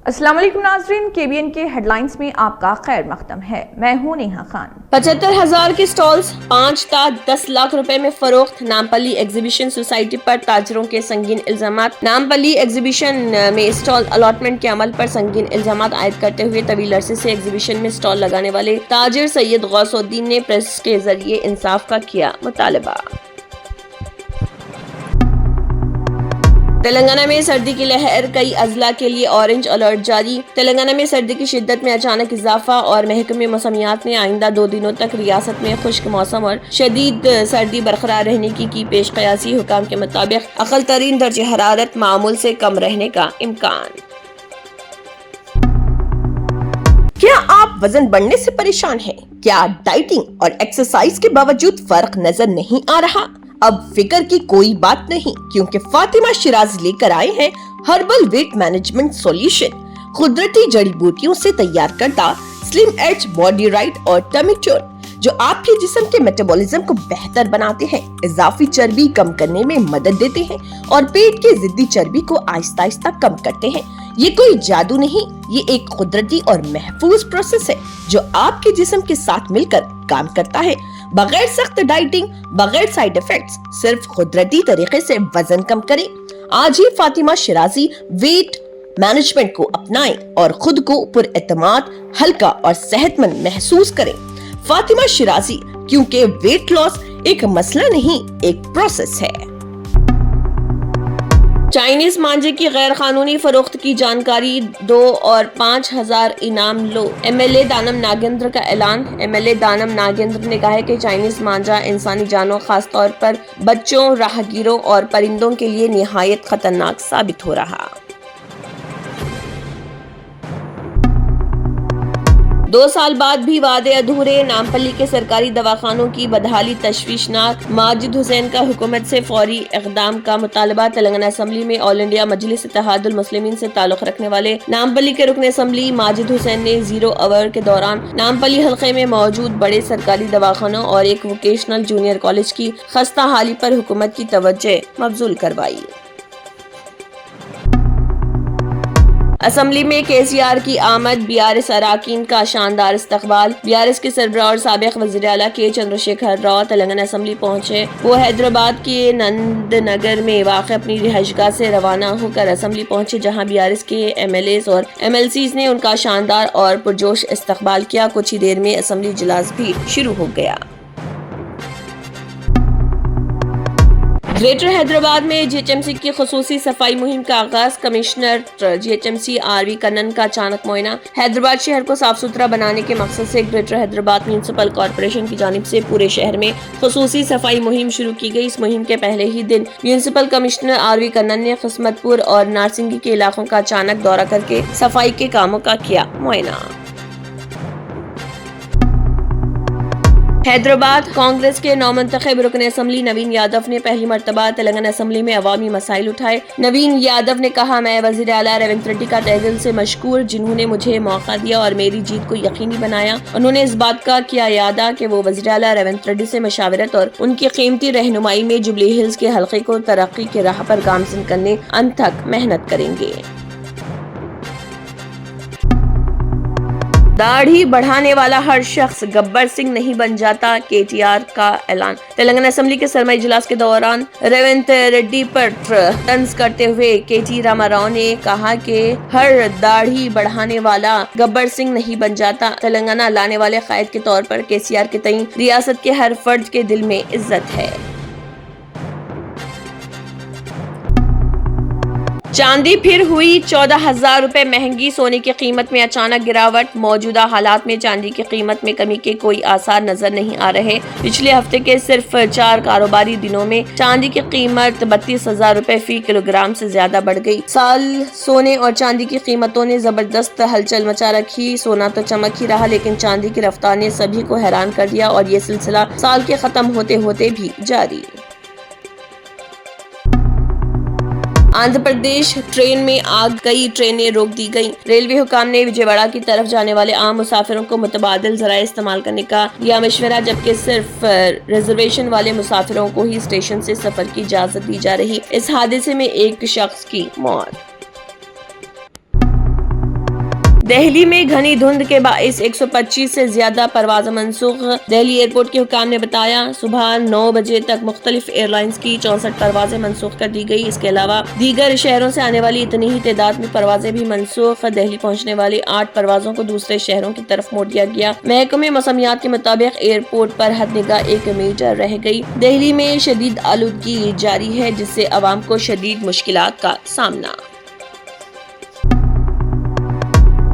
अस्सलाम वालेकुम नाज़रीन, KBN के हेडलाइंस में आपका खैर मकदम है। मैं हूँ नेहा खान। 75,000 के स्टॉल्स 5 ता 10 लाख रुपए में फरोख्त। नामपल्ली एग्जीबिशन सोसाइटी पर ताजरों के संगीन इल्जामात। नामपल्ली एग्जीबिशन में स्टॉल अलॉटमेंट के अमल पर संगीन इल्जामात आयद करते हुए तवील अरसे से एग्जीबिशन में स्टॉल लगाने वाले ताजिर सैयद गौसुद्दीन ने प्रेस के जरिए इंसाफ का किया मुतालबा। तेलंगाना में सर्दी की लहर, कई अजला के लिए ऑरेंज अलर्ट जारी। तेलंगाना में सर्दी की शिद्दत में अचानक इजाफा और महकमे मौसमियात ने आइंदा 2 दिनों तक रियासत में खुश्क मौसम और शदीद सर्दी बरकरार रहने की पेश कयासी। हुकाम के मुताबिक अकल तरीन दर्जे हरारत मामूल से कम रहने का इम्कान। क्या आप वजन बढ़ने से परेशान हैं? क्या डाइटिंग और एक्सरसाइज के बावजूद फर्क नजर नहीं आ रहा? अब फिक्र की कोई बात नहीं, क्योंकि फातिमा शिराजी लेकर आए हैं हर्बल वेट मैनेजमेंट सॉल्यूशन। कुदरती जड़ी बूटियों से तैयार करता स्लिम एज बॉडी राइट और टमी टोन, जो आपके जिस्म के मेटाबॉलिज्म को बेहतर बनाते हैं, इजाफी चर्बी कम करने में मदद देते हैं और पेट की जिद्दी चर्बी को आहिस्ता आहिस्ता कम करते हैं। ये कोई जादू नहीं, ये एक कुदरती और महफूज प्रोसेस है जो आपके जिस्म के साथ मिलकर काम करता है, बगैर सख्त डाइटिंग, बगैर साइड इफेक्ट्स, सिर्फ कुदरती तरीके से वजन कम करें। आज ही फातिमा शिराजी वेट मैनेजमेंट को अपनाएं और खुद को पुरएतमाद, हल्का और सेहतमंद महसूस करें। फातिमा शिराजी, क्योंकि वेट लॉस एक मसला नहीं, एक प्रोसेस है। चाइनीज मांझे की गैर कानूनी फरोख्त की जानकारी, 2 और 5,000 इनाम लो। MLA दानम नागेंद्र का ऐलान। MLA दानम नागेंद्र ने कहा है कि चाइनीज मांझा इंसानी जानों, खास तौर पर बच्चों, राहगीरों और परिंदों के लिए निहायत खतरनाक साबित हो रहा। 2 साल बाद भी वादे अधूरे। नामपल्ली के सरकारी दवाखानों की बदहाली तशवीशनाक। माजिद हुसैन का हुकूमत से फौरी इक़दाम का मुतालबा। तेलंगाना असम्बली में ऑल इंडिया मजलिस इत्तेहादुल मुस्लिमीन से ताल्लुक़ रखने वाले नामपल्ली के रुकन असम्बली माजिद हुसैन ने 0 आवर के दौरान नामपल्ली हल्के में मौजूद बड़े सरकारी दवाखानों और एक वोकेशनल जूनियर कॉलेज की खस्ता हाली पर हुकूमत की तवज्जो मबजूल करवाई। असम्बली में KCR की आमद, BRS अराकीन का शानदार इस्तकबाल। BRS के सरबराह और साबिक वज़ीर आला के चंद्रशेखर राव तेलंगाना असम्बली पहुंचे। वो हैदराबाद के नंदनगर में वाक़ अपनी रिहाइशगाह से रवाना होकर असम्बली पहुंचे, जहां BRS के MLAs और MLCs ने उनका शानदार और पुरजोश इस्तकबाल किया। कुछ ही देर में असम्बली इजलास भी शुरू हो गया। ग्रेटर हैदराबाद में GHMC की खुसूसी सफाई मुहिम का आगाज। कमिश्नर GHMC RV कन्नन का अचानक मुआयना। हैदराबाद शहर को साफ सुथरा बनाने के मकसद से ग्रेटर हैदराबाद म्यूनिसिपल कॉर्पोरेशन की जानिब से पूरे शहर में खुसूसी सफाई मुहिम शुरू की गई। इस मुहिम के पहले ही दिन म्यूनिसिपल कमिश्नर RV कन्नन ने किस्मतपुर और नारसिंगी के इलाकों का अचानक दौरा करके सफाई के कामों का किया मुआयना। हैदराबाद कांग्रेस के नौमंतखब रुकन असम्बली नवीन यादव ने पहली मर्तबा तेलंगाना असम्बली में अवामी मसाइल उठाए। नवीन यादव ने कहा, मैं वज़ीर आला रेवंत रेड्डी का तहे दिल से मशकूर, जिन्होंने मुझे मौका दिया और मेरी जीत को यकीनी बनाया। उन्होंने इस बात का किया यादा कि वो वज़ीर आला रेवंत रेड्डी से मशावरत और उनकी कीमती रहनुमाई में जुबली हिल्स के हल्के को तरक्की के राह पर गामज़न करने अंत तक मेहनत करेंगे। दाढ़ी बढ़ाने वाला हर शख्स गब्बर सिंह नहीं बन जाता, KTR का ऐलान। तेलंगाना असम्बली के सरमाई इजलास के दौरान रेवंत रेड्डी पर तंज करते हुए KT रामाराव ने कहा कि हर दाढ़ी बढ़ाने वाला गब्बर सिंह नहीं बन जाता। तेलंगाना लाने वाले कायद के तौर पर KCR के तईं रियासत के हर फर्द के दिल में इज्जत है। चांदी फिर हुई 14,000 रुपए महंगी। सोने की कीमत में अचानक गिरावट। मौजूदा हालात में चांदी की कीमत में कमी के कोई आसार नजर नहीं आ रहे। पिछले हफ्ते के सिर्फ 4 कारोबारी दिनों में चांदी की कीमत 32,000 रुपए फी किलोग्राम से ज्यादा बढ़ गई। साल सोने और चांदी की कीमतों ने जबरदस्त हलचल मचा रखी। सोना तो चमक ही रहा, लेकिन चांदी की रफ्तार ने सभी को हैरान कर दिया और ये सिलसिला साल के खत्म होते होते भी जारी। आंध्र प्रदेश ट्रेन में आग, कई ट्रेनें रोक दी गईं। रेलवे हुकाम ने विजयवाड़ा की तरफ जाने वाले आम मुसाफिरों को मुतबादिल ज़राए इस्तेमाल करने का दिया मशवरा, जबकि सिर्फ रिजर्वेशन वाले मुसाफिरों को ही स्टेशन से सफर की इजाजत दी जा रही। इस हादसे में एक शख्स की मौत। دہلی میں گھنی دھند کے باعث 125 سے زیادہ پروازیں منسوخ. دہلی ایئرپورٹ کے حکام نے بتایا صبح 9 بجے تک مختلف ایئر لائنز کی 64 پروازیں منسوخ کر دی گئی. اس کے علاوہ دیگر شہروں سے آنے والی اتنی ہی تعداد میں پروازیں بھی منسوخ. دہلی پہنچنے والی 8 پروازوں کو دوسرے شہروں کی طرف موڑ دیا گیا. محکمہ موسمیات کے مطابق ایئرپورٹ پر حد نگاہ 1 میٹر رہ گئی. دہلی میں شدید آلودگی جاری ہے جس سے عوام کو شدید مشکلات کا سامنا.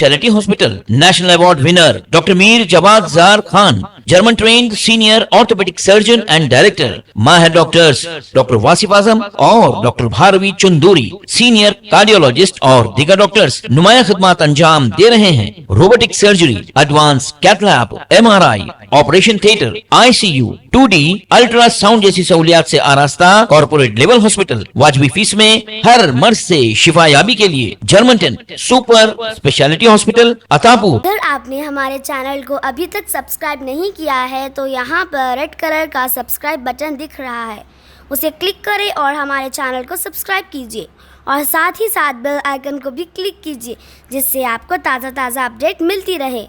Charity hospital national award winner doctor Mir Jawad Zar Khan German trained senior orthopaedic surgeon and director. ماہر ڈاکٹرز ڈاکٹر واصف اعظم اور doctor Bharavi Chanduri senior cardiologist اور دیگر ڈاکٹرز نمایاں خدمات انجام دے رہے ہیں. Robotic surgery, advance cath lab, MRI، operation theatre, ICU، 2D ultrasound جیسی سہولیات سے آراستہ کارپوریٹ لیول ہاسپٹل. واجبی فیس میں ہر مرض سے شفا یابی کے لیے جرمنٹن سپر اسپیشلٹی ہاسپٹل عطاپور. اگر آپ نے ہمارے چینل کو ابھی تک سبسکرائب نہیں کیا ہے تو یہاں پر ریڈ کلر کا سبسکرائب بٹن دکھ رہا ہے، اسے کلک کریں اور ہمارے چینل کو سبسکرائب کیجیے اور ساتھ ہی ساتھ بیل آئیکن کو بھی کلک کیجیے جس سے آپ کو تازہ اپڈیٹ ملتی رہے.